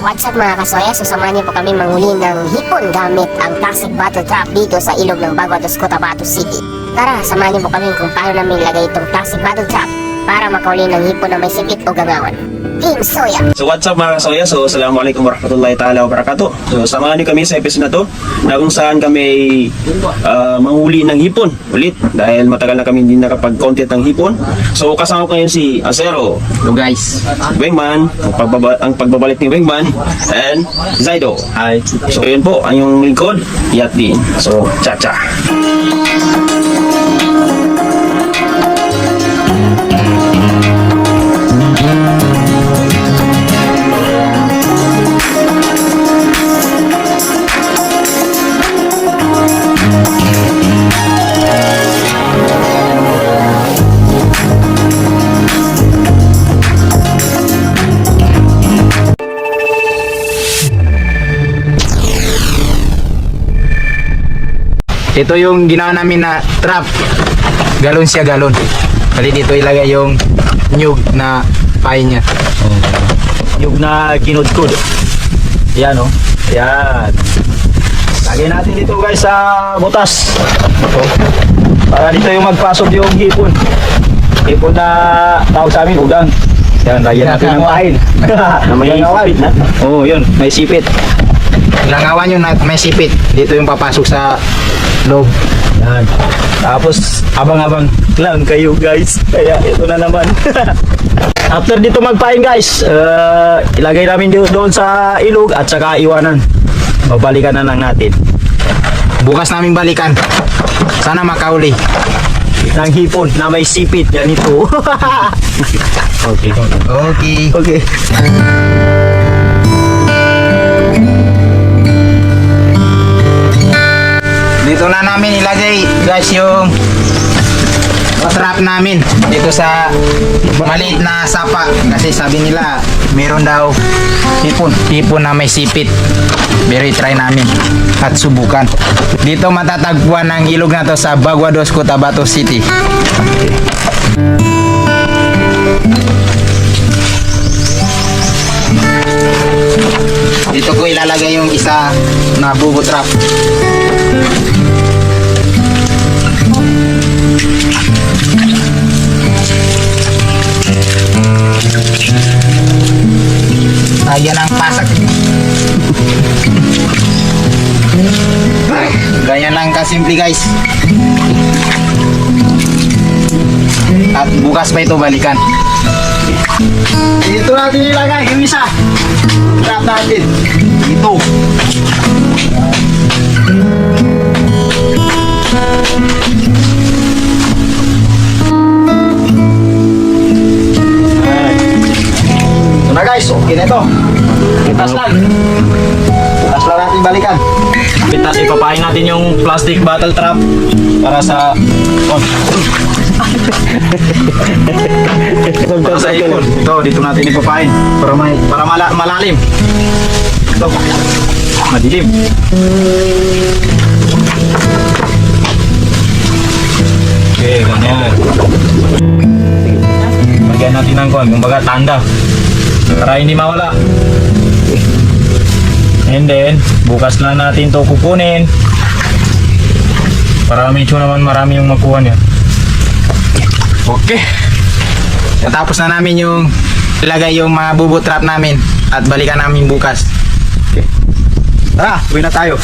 What's up mga kasoya? Sasamahan niyo po kami manghuli ng hipon gamit ang plastic bottle trap dito sa ilog ng Baguados, Cotabato City. Tara, samahan niyo po kami kung paano namin ilagay itong plastic bottle trap para makahuli ng hipon na may sipit o gagawan. Team Soya! So what's up mga kasoya? So assalamualaikum warahmatullahi ta'ala wabarakatuh. So samahan niyo kami sa episode na to na kung saan kami manghuli ng hipon ulit dahil matagal na kami hindi nakapag-content ng hipon. So kasama ko ngayon si Acero. Hello guys. Wingman, ang pagbabalik ni Wingman, and Zaido. Hi. So yun po, ang yung lingkod, Yati. So, cha-cha. Ito yung ginawa namin na trap. Galon siya, galon. Bali dito ilagay yung nyug na pain niya. Yung na kinudkod. Yan o. Yan. Lagay natin dito guys sa butas. Ito. Para dito yung magpasok yung hipon. Hipon na tawag sa amin, udang. Yan, lagyan natin ng pain. Na may sipit na. Oo, yun. May sipit. Langawan yun na may sipit. Dito yung papasok sa loob. Yan. Tapos, abang-abang lang kayo guys. Kaya ito na naman. After dito magpain guys, ilagay namin doon sa ilog at saka iwanan. Babalikan na lang natin. Bukas namin balikan. Sana makauli. Ng hipon na may sipit. Yan ito. Okay. Okay. Okay. Dito na namin ilagay guys yung trap namin dito sa maliit na sapa kasi sabi nila meron daw hipon na may sipit. Very try namin at subukan. Dito matatagpuan ang ilog na to sa Baguados, Cotabato City. Dito ko ilalagay yung isa na bubo trap. Lagyan ng pasak. Ganyan lang kasimple guys. At bukas pa ito balikan. Dito natin ilagay yung isa. Trap natin. Ito. Ito na guys, okay na ito. Pitas lang. Pitas lang natin balikan. Pitas, ipapain natin yung plastic bottle trap para sa para sa ipon. Ito, dito natin ipapain para malalim. Ito, madilim. Okay, ganyan. Lagyan natin ng kumbaga tanda para hindi mawala. And then bukas na natin to kukunin para medyo naman marami yung makuha niya. Okay. Natapos na namin yung ilagay yung mga bubo trap namin at balikan namin bukas. Okay. Tara, uwi na tayo.